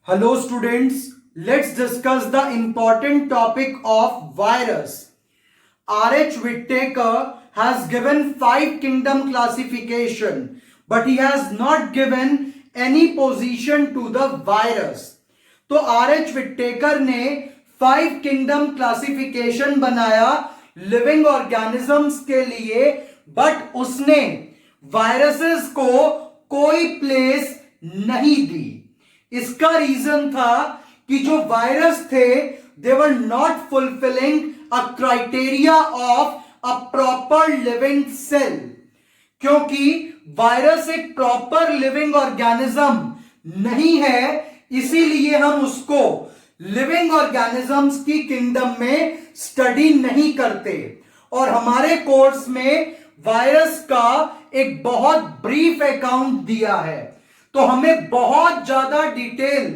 Hello students, let's discuss the important topic of virus. R.H. Whittaker has given 5 kingdom classification, but he has not given any position to the virus. तो R.H. Whittaker ने 5 kingdom classification बनाया living organisms के लिए, but उसने viruses को कोई place नहीं दी. इसका रीजन था कि जो वायरस थे they were not fulfilling a criteria of a proper living cell. क्योंकि वायरस एक प्रॉपर लिविंग ऑर्गेनिज्म नहीं है, इसीलिए हम उसको लिविंग ऑर्गेनिजम्स की किंगडम में स्टडी नहीं करते. और हमारे कोर्स में वायरस का एक बहुत ब्रीफ अकाउंट दिया है, तो हमें बहुत ज्यादा डिटेल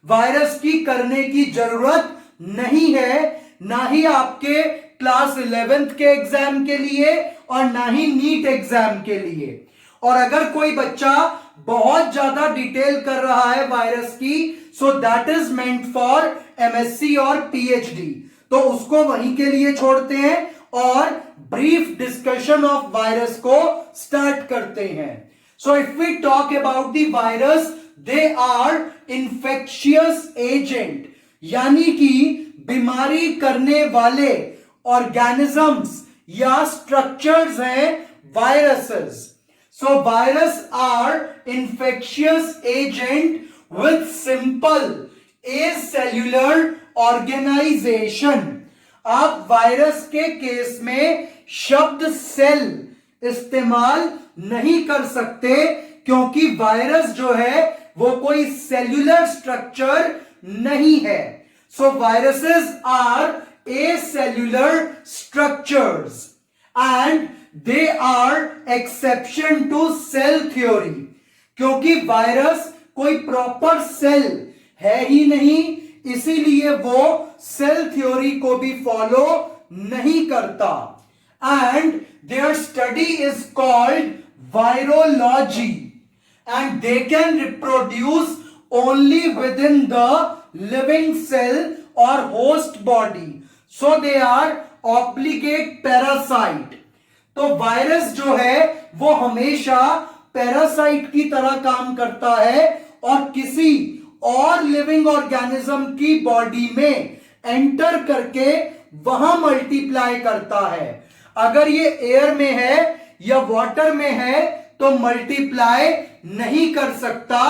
वायरस की करने की जरूरत नहीं है, ना ही आपके क्लास 11th के एग्जाम के लिए और ना ही नीट एग्जाम के लिए. और अगर कोई बच्चा बहुत ज्यादा डिटेल कर रहा है वायरस की, so that is meant for MSc और पीएचडी, तो उसको वहीं के लिए छोड़ते हैं और ब्रीफ डिस्कशन ऑफ वायरस को स्टार्ट करते हैं. So if we talk about the virus, they are infectious agent, यानी कि बीमारी करने वाले ऑर्गेनिजम्स या स्ट्रक्चर्स हैं viruses. So virus are infectious agent with simple acellular organization. आप वायरस के केस में शब्द सेल इस्तेमाल नहीं कर सकते, क्योंकि वायरस जो है वो कोई सेल्यूलर स्ट्रक्चर नहीं है. So viruses are acellular structures and they are exception to cell theory. क्योंकि वायरस कोई प्रॉपर सेल है ही नहीं, इसीलिए वो सेल थ्योरी को भी फॉलो नहीं करता. And their study is called virology, and they can reproduce only within the living cell or host body, so they are obligate parasite. तो वायरस जो है वो हमेशा पैरासाइट की तरह काम करता है और किसी और लिविंग ऑर्गेनिज्म की बॉडी में एंटर करके वहां मल्टीप्लाई करता है. अगर ये एयर में है या वाटर में है तो मल्टीप्लाई नहीं कर सकता,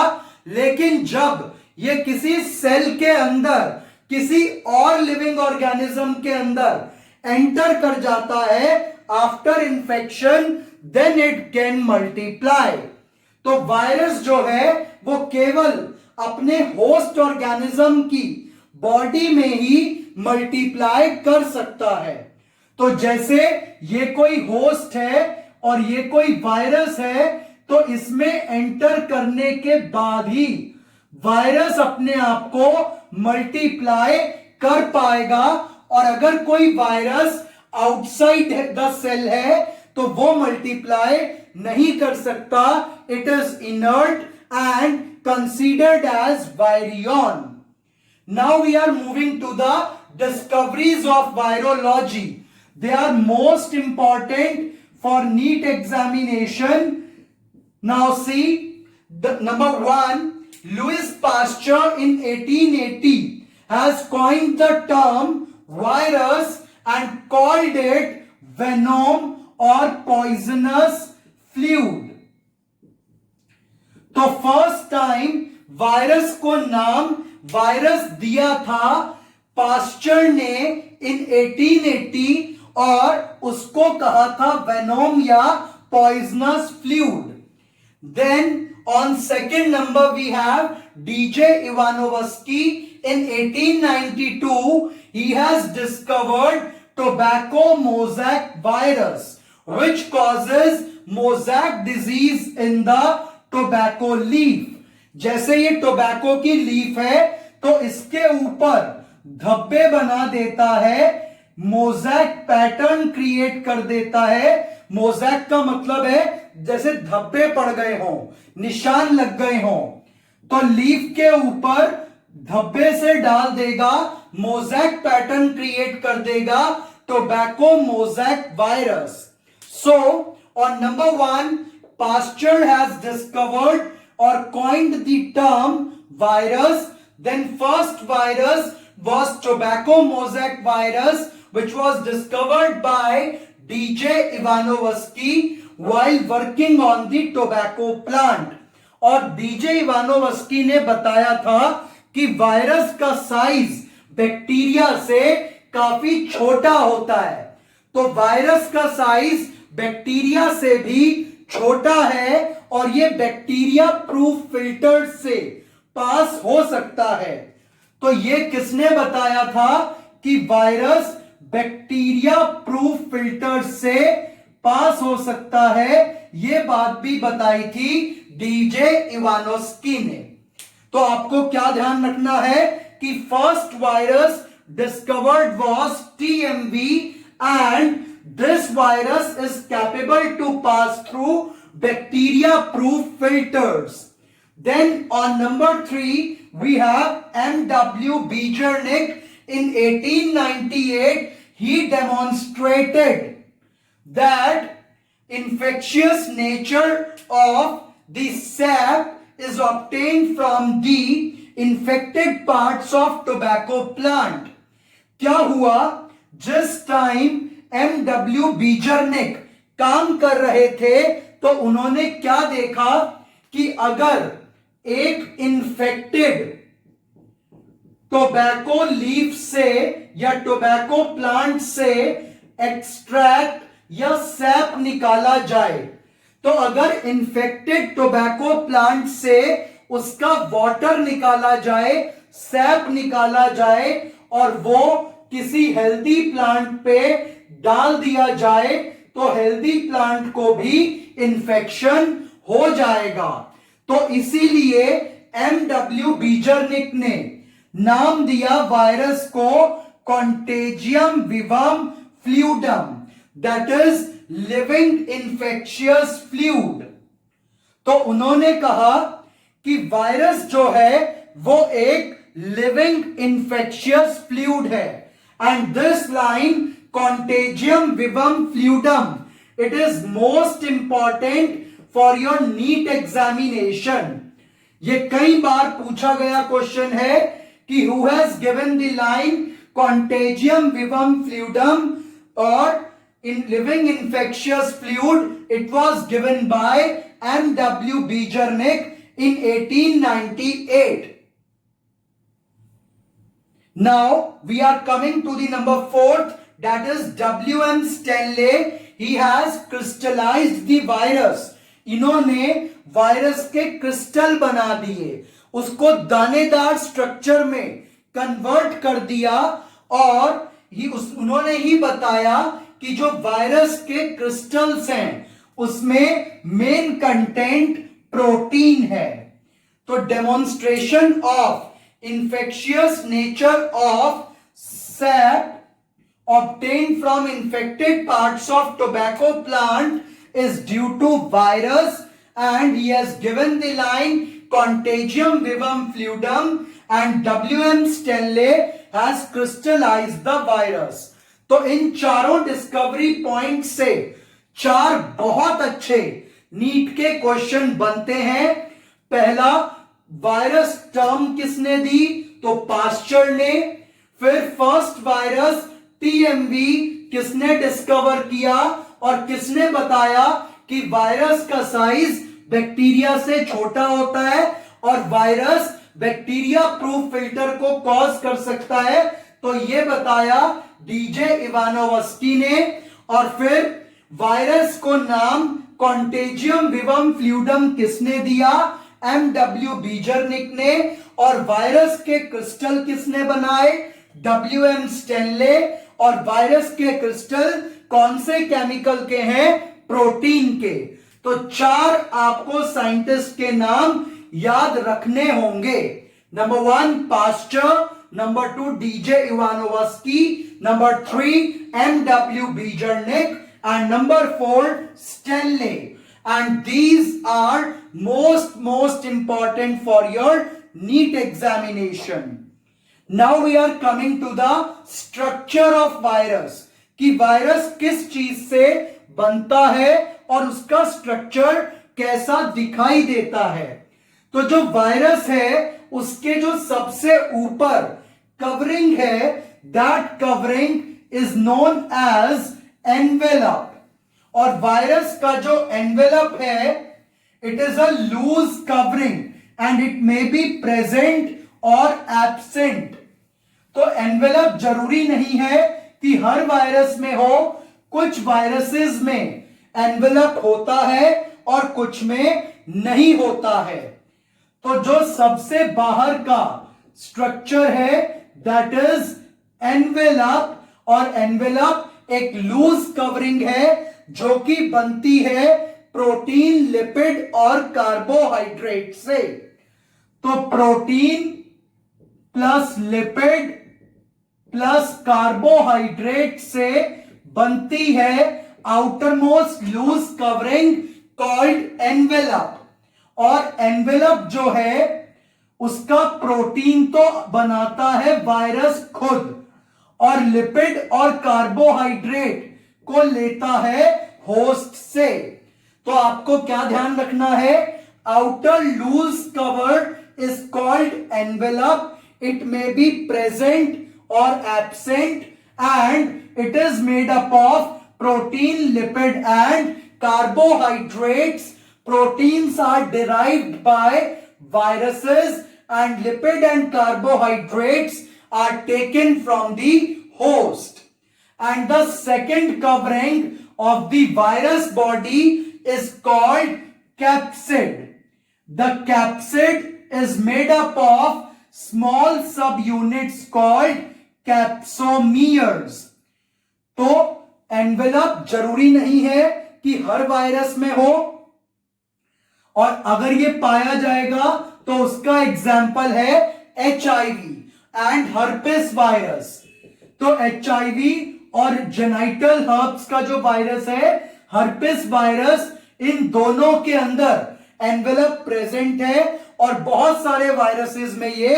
लेकिन जब ये किसी सेल के अंदर किसी और लिविंग ऑर्गेनिज्म के अंदर एंटर कर जाता है after infection, then it can multiply. तो वायरस जो है वो केवल अपने होस्ट ऑर्गेनिज्म की बॉडी में ही मल्टीप्लाई कर सकता है. तो जैसे ये कोई होस्ट है और ये कोई वायरस है, तो इसमें एंटर करने के बाद ही वायरस अपने आप को मल्टीप्लाई कर पाएगा. और अगर कोई वायरस आउटसाइड द सेल है तो वो मल्टीप्लाई नहीं कर सकता. It is inert and considered as virion. Now we are moving to the discoveries of virology. They are most important for NEET examination. Now see, the number 1, Louis Pasteur in 1880 has coined the term virus and called it venom or poisonous fluid. तो first time virus को नाम virus दिया था pasture ने इन 1880, और उसको कहा था वेनोम या poisonous fluid. Then on second number we have DJ Ivanovsky in 1892. He has discovered tobacco mosaic virus which causes mosaic disease in the tobacco leaf. जैसे ये टोबैको की लीफ है तो इसके ऊपर धब्बे बना देता है, मोज़ैक पैटर्न क्रिएट कर देता है. मोज़ैक का मतलब है जैसे धब्बे पड़ गए हों, निशान लग गए हों. तो लीफ के ऊपर धब्बे से डाल देगा, मोज़ेक पैटर्न क्रिएट कर देगा, tobacco mosaic virus. So on number 1, Pasteur has discovered or coined the term virus. Then first virus was tobacco mosaic virus, which was discovered by DJ Ivanovsky while working on the tobacco plant. और DJ Ivanovsky ने बताया था कि virus का size bacteria से काफी छोटा होता है. तो वायरस का साइज बैक्टीरिया से भी छोटा है और ये बैक्टीरिया प्रूफ फिल्टर से पास हो सकता है. तो ये किसने बताया था कि वायरस बैक्टीरिया प्रूफ फिल्टर से पास हो सकता है? ये बात भी बताई थी डीजे इवानोस्की ने. तो आपको क्या ध्यान रखना है कि first virus discovered was TMV and this virus is capable to pass through bacteria proof filters. Then on number 3 we have M.W. Bejernik. In 1898 he demonstrated that infectious nature of the sap is obtained from the infected parts of tobacco plant. क्या हुआ? जिस time M.W. बीजरनिक काम कर रहे थे तो उन्होंने क्या देखा कि अगर एक इन्फेक्टेड टोबैको लीफ से या टोबैको प्लांट से एक्सट्रैक्ट या सैप निकाला जाए, तो अगर इन्फेक्टेड टोबैको प्लांट से उसका वाटर निकाला जाए, सैप निकाला जाए और वो किसी हेल्दी प्लांट पे डाल दिया जाए तो हेल्दी प्लांट को भी इन्फेक्शन हो जाएगा. तो इसीलिए M.W. बीजरनिक ने नाम दिया वायरस को contagium vivum fluidum, that is living infectious fluid. तो उन्होंने कहा कि वायरस जो है वो एक लिविंग इन्फेक्शियस फ्लूइड है. And this line contagium vivum fluidum, it is most important for your NEET examination. ये कई बार पूछा गया क्वेश्चन है कि who has given the line contagium vivum fluidum or in living infectious fluid? It was given by M.W. Bejernik in 1898. Now we are coming to the number 4th, that is W.M. Stanley. He has crystallized the virus. इन्होंने virus के crystal बना दिए, उसको दानेदार structure में convert कर दिया और उन्होंने ही बताया कि जो वायरस के क्रिस्टल्स हैं उसमें मेन कंटेंट प्रोटीन है. तो demonstration of infectious nature of sap obtained from infected parts of tobacco plant is due to virus, and he has given the line contagium vivum fluidum and W.M. Stanley has crystallized the virus. तो इन चारों discovery point से 4 बहुत अच्छे NEET के question बनते हैं. पहला, virus term किसने दी? तो पास्चर ने. फिर फर्स्ट वायरस TMV किसने डिस्कवर किया और किसने बताया कि वायरस का साइज बैक्टीरिया से छोटा होता है और वायरस बैक्टीरिया प्रूफ फिल्टर को कॉज कर सकता है? तो ये बताया डीजे इवानोवस्की ने. और फिर वायरस को नाम कॉन्टेजियम विवम फ्लूइडम किसने दिया? M.W. बीजरनिक ने. और वायरस के क्रिस्टल किसने बनाए? W.M. स्टैनले. और वायरस के क्रिस्टल कौन से केमिकल के हैं? प्रोटीन के. तो 4 आपको साइंटिस्ट के नाम याद रखने होंगे. Number 1 Pasteur, number 2 DJ Ivanovsky, number 3 M.W. Beijerinck and number 4 Stanley. And these are most important for your NEET examination. Now we are coming to the structure of virus, कि virus किस चीज से बनता है और उसका स्ट्रक्चर कैसा दिखाई देता है। तो जो वायरस है उसके जो सबसे ऊपर कवरिंग है, that covering is known as envelope. और वायरस का जो एनवेलप है, it is a loose covering and it may be present और एब्सेंट। तो एनवेलप जरूरी नहीं है कि हर वायरस में हो, कुछ वायरसेस में एनवेलप होता है और कुछ में नहीं होता है। तो जो सबसे बाहर का स्ट्रक्चर है दैट इज एनवेलप, और एनवेलप एक लूज कवरिंग है जो कि बनती है प्रोटीन, लिपिड और कार्बोहाइड्रेट से। तो protein plus lipid plus carbohydrate से बनती है outermost loose covering called envelope. और एनवेलप जो है उसका प्रोटीन तो बनाता है वायरस खुद, और लिपिड और कार्बोहाइड्रेट को लेता है होस्ट से। तो आपको क्या ध्यान रखना है, outer loose cover is called envelope, it may be present or absent and it is made up of protein, lipid and carbohydrates. Proteins are derived by viruses and lipid and carbohydrates are taken from the host. And the second covering of the virus body is called capsid. The capsid is made up of small subunits called capsomeres. तो envelope जरूरी नहीं है कि हर virus में हो, और अगर ये पाया जाएगा तो उसका एग्जाम्पल है HIV एंड हर्पिस वायरस। तो HIV और जेनाइटल हर्प्स का जो वायरस है, हर्पिस वायरस, इन दोनों के अंदर एनवेलप प्रेजेंट है और बहुत सारे वायरसेस में ये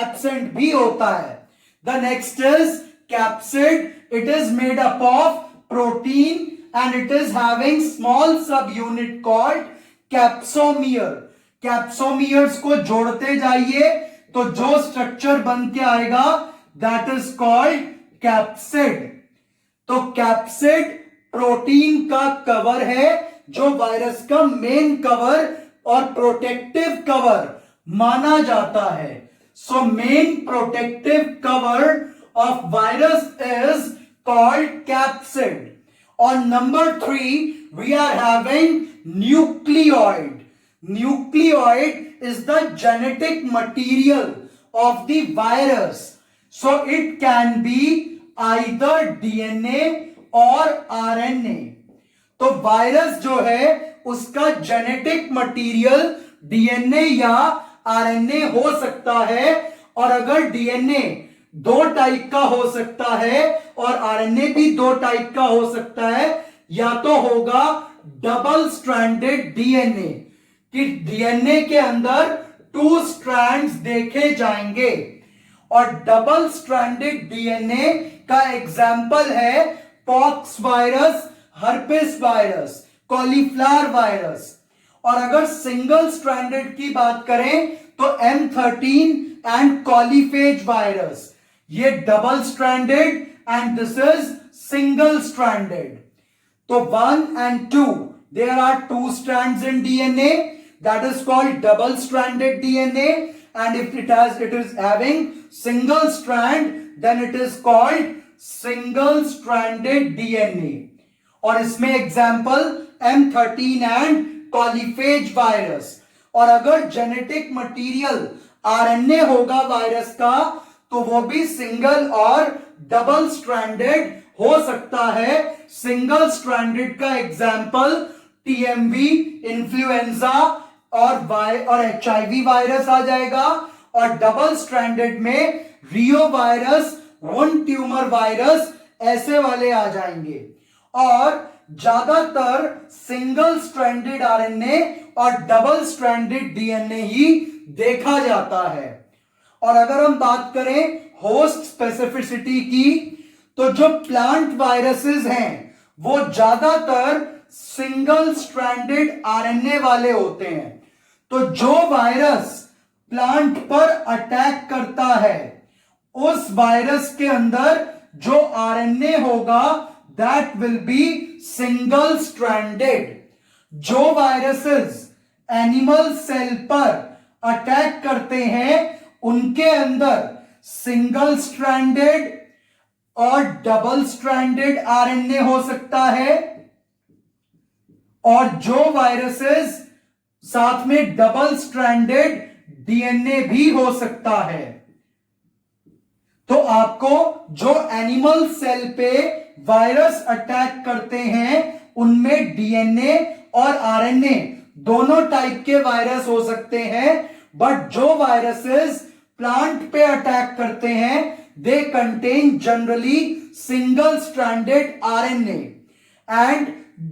एब्सेंट भी होता है। The next is capsid. It is made up of protein and it is having small subunit called capsomere. Capsomeres को जोड़ते जाइए तो जो स्ट्रक्चर बन के आएगा that is called capsid. तो कैप्सिड प्रोटीन का कवर है जो वायरस का मेन कवर और प्रोटेक्टिव कवर माना जाता है। So main protective cover of virus is called capsid. On number 3, we are having nucleoid. Nucleoid is the genetic material of the virus. So it can be either DNA or RNA. तो virus जो है उसका genetic material DNA या RNA हो सकता है, और अगर डीएनए 2 टाइप का हो सकता है और आरएनए भी 2 टाइप का हो सकता है, या तो होगा डबल स्ट्रैंडेड डीएनए, कि डीएनए के अंदर 2 स्ट्रैंड्स देखे जाएंगे। और डबल स्ट्रैंडेड डीएनए का एग्जाम्पल है pox virus, herpes virus, cauliflower virus. और अगर सिंगल स्ट्रैंडेड की बात करें तो M13 एंड कॉलीफेज वायरस, ये double stranded and this is single stranded. तो 1 and 2, there are 2 strands in DNA, that is called double stranded DNA, and if it is having single strand, then it is called single stranded DNA. और इसमें example M13 and कॉलीफेज virus. और अगर genetic material RNA होगा virus का तो वो भी single और डबल स्ट्रैंडेड हो सकता है। सिंगल स्ट्रैंडेड का एग्जाम्पल टीएमवी, इन्फ्लुएंजा और एचआईवी वायरस आ जाएगा, और डबल स्ट्रैंडेड में रियो वायरस, वुंड ट्यूमर वायरस, ऐसे वाले आ जाएंगे। और ज्यादातर सिंगल स्ट्रैंडेड आरएनए और डबल स्ट्रैंडेड डीएनए ही देखा जाता है। और अगर हम बात करें होस्ट स्पेसिफिसिटी की, तो जो प्लांट वायरसेस हैं वो ज्यादातर सिंगल स्ट्रैंडेड आरएनए वाले होते हैं। तो जो वायरस प्लांट पर अटैक करता है, उस वायरस के अंदर जो आरएनए होगा that will be single stranded. जो वायरसेस एनिमल सेल पर अटैक करते हैं उनके अंदर सिंगल स्ट्रैंडेड और डबल स्ट्रैंडेड आरएनए हो सकता है, और जो वायरसेस साथ में डबल स्ट्रैंडेड डीएनए भी हो सकता है। तो आपको जो एनिमल सेल पे वायरस अटैक करते हैं उनमें डीएनए और आरएनए दोनों टाइप के वायरस हो सकते हैं, बट जो वायरसेस प्लांट पे अटैक करते हैं they contain generally single stranded RNA. And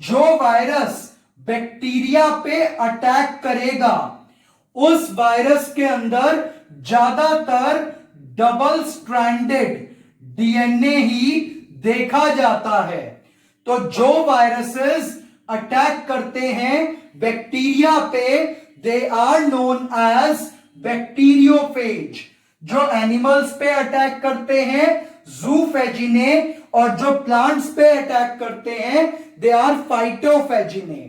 जो वायरस बैक्टीरिया पे अटैक करेगा उस वायरस के अंदर ज्यादातर डबल स्ट्रैंडेड डीएनए ही देखा जाता है। तो जो वायरसेस अटैक करते हैं बैक्टीरिया पे they are known as bacteriophage. जो एनिमल्स पे अटैक करते हैं जूफेजिने, और जो प्लांट्स पे अटैक करते हैं दे आर फाइटोफेजिने।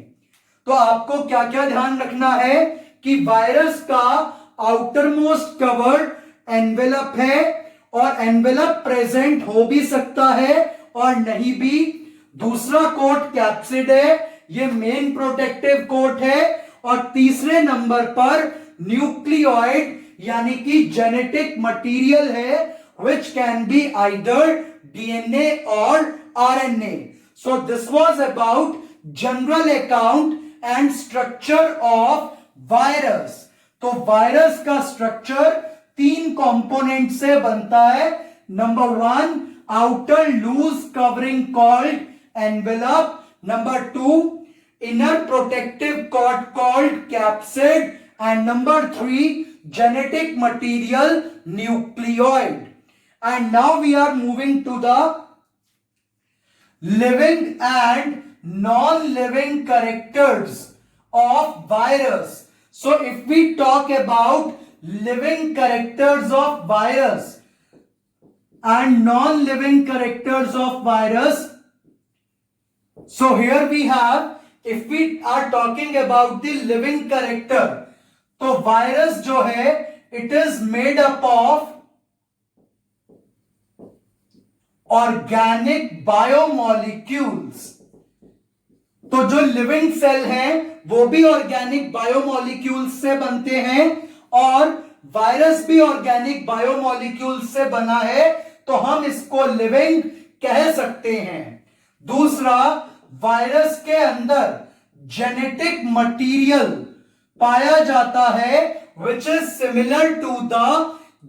तो आपको क्या क्या ध्यान रखना है कि वायरस का आउटर मोस्ट कवर्ड एनवेलप है, और एनवेलप प्रेजेंट हो भी सकता है और नहीं भी। दूसरा कोट कैप्सिड है, ये मेन प्रोटेक्टिव कोट है। और तीसरे नंबर पर न्यूक्लियोइड यानी कि जेनेटिक मटेरियल है which can be either DNA or RNA. So this was about general account and structure of virus. तो वायरस का स्ट्रक्चर 3 कंपोनेंट से बनता है। Number 1 outer loose covering called envelope, number 2 inner protective cord called capsid, and number 3 genetic material nucleoid. And now we are moving to the living and non-living characters of virus. So if we talk about living characters of virus and non-living characters of virus, so here we have, if we are talking about the living character, तो virus जो है it is made up of organic biomolecules. तो जो living cell हैं वो भी organic biomolecules से बनते हैं, और वायरस भी ऑर्गेनिक बायोमोलिक्यूल्स से बना है, तो हम इसको लिविंग कह सकते हैं। दूसरा, वायरस के अंदर जेनेटिक मटेरियल पाया जाता है which is similar to the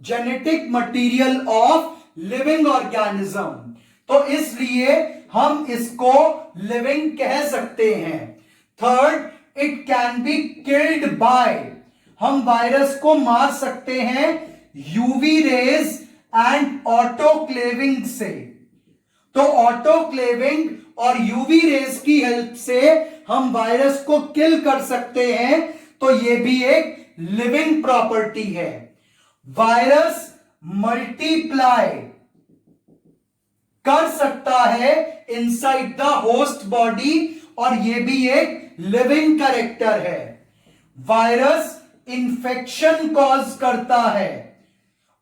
genetic material of living organism. तो इसलिए हम इसको लिविंग कह सकते हैं। Third, it can be killed by, हम वायरस को मार सकते हैं यूवी रेज एंड ऑटोक्लेविंग से। तो ऑटोक्लेविंग और यूवी रेज की हेल्प से हम वायरस को किल कर सकते हैं, तो ये भी एक लिविंग प्रॉपर्टी है। वायरस मल्टीप्लाई कर सकता है इनसाइड द होस्ट बॉडी, और ये भी एक लिविंग कैरेक्टर है। वायरस इंफेक्शन कॉज करता है,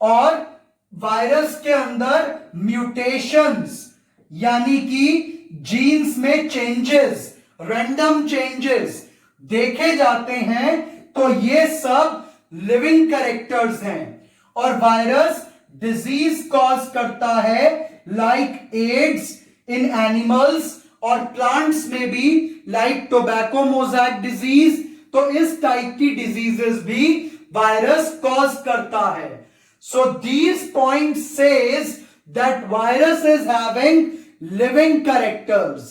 और वायरस के अंदर म्यूटेशंस यानी कि जीन्स में चेंजेस, रैंडम चेंजेस देखे जाते हैं, तो ये सब लिविंग कैरेक्टर्स हैं। और वायरस डिजीज कॉज करता है लाइक एड्स इन एनिमल्स, और प्लांट्स में भी लाइक टोबैको मोज़ैक डिजीज। तो इस टाइप की डिजीजेस भी वायरस कॉज करता है। So these point says that virus is having living characters.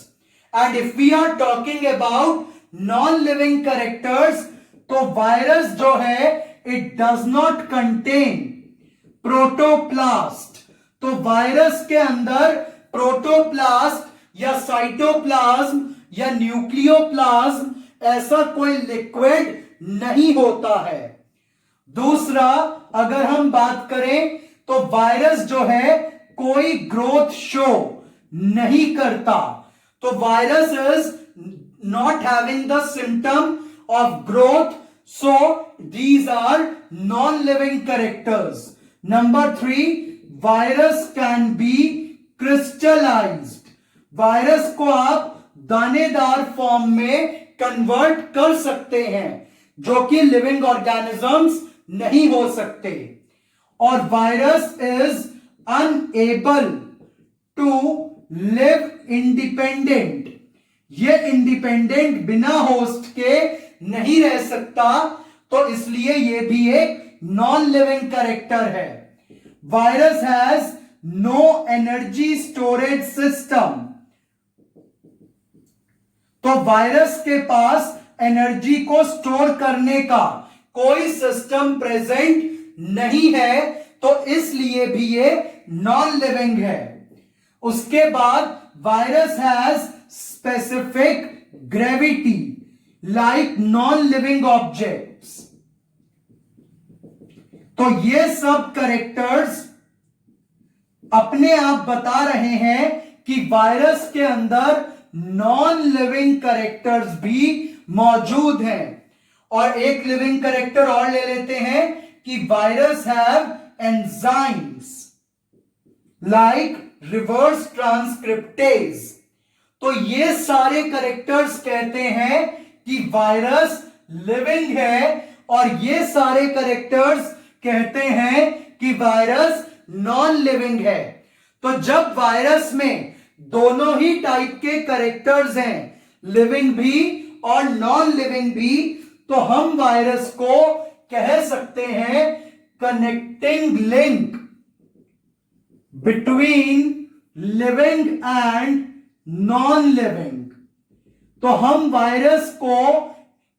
And if we are talking about non living characters, तो वायरस जो है it does not contain protoplast. तो वायरस के अंदर प्रोटोप्लास्ट या साइटोप्लाज्म या न्यूक्लियोप्लाज्म ऐसा कोई लिक्विड नहीं होता है। दूसरा, अगर हम बात करें तो वायरस जो है कोई ग्रोथ शो नहीं करता। तो virus is not having the symptom of growth, so these are non living characters. Number 3, virus can be crystallized. Virus को आप दानेदार फॉर्म में कन्वर्ट कर सकते हैं, जो कि लिविंग ऑर्गेनिजम्स नहीं हो सकते। और virus is unable to live independent. ये इंडिपेंडेंट बिना होस्ट के नहीं रह सकता, तो इसलिए ये भी एक नॉन लिविंग कैरेक्टर है। Virus has no energy storage system. तो वायरस के पास एनर्जी को स्टोर करने का कोई सिस्टम प्रेजेंट नहीं है, तो इसलिए भी ये नॉन लिविंग है। उसके बाद virus has specific gravity like non living objects. तो ये सब कैरेक्टर्स अपने आप बता रहे हैं कि वायरस के अंदर नॉन लिविंग कैरेक्टर्स भी मौजूद हैं। और एक लिविंग कैरेक्टर और ले लेते हैं कि virus have enzymes like reverse transcriptase. तो ये सारे कैरेक्टर्स कहते हैं कि वायरस लिविंग है, और ये सारे कैरेक्टर्स कहते हैं कि वायरस नॉन लिविंग है। तो जब वायरस में दोनों ही टाइप के कैरेक्टर्स हैं, लिविंग भी और नॉन लिविंग भी, तो हम वायरस को कह सकते हैं connecting link between living and non living. तो हम वायरस को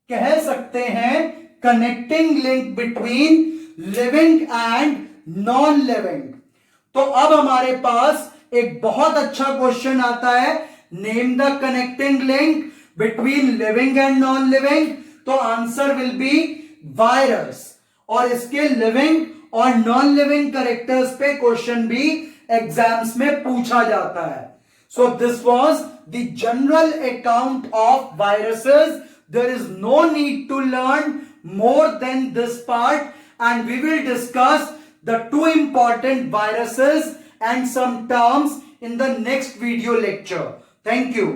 कह सकते हैं connecting link between living and non living. तो अब हमारे पास एक बहुत अच्छा क्वेश्चन आता है, name the connecting link between living and non living. तो आंसर विल बी वायरस। और इसके लिविंग और नॉन लिविंग कैरेक्टर्स पे क्वेश्चन भी एग्जाम्स में पूछा जाता है। So this was the general account of viruses. There is no need to learn more than this part, and we will discuss the 2 important viruses and some terms in the next video lecture. Thank you.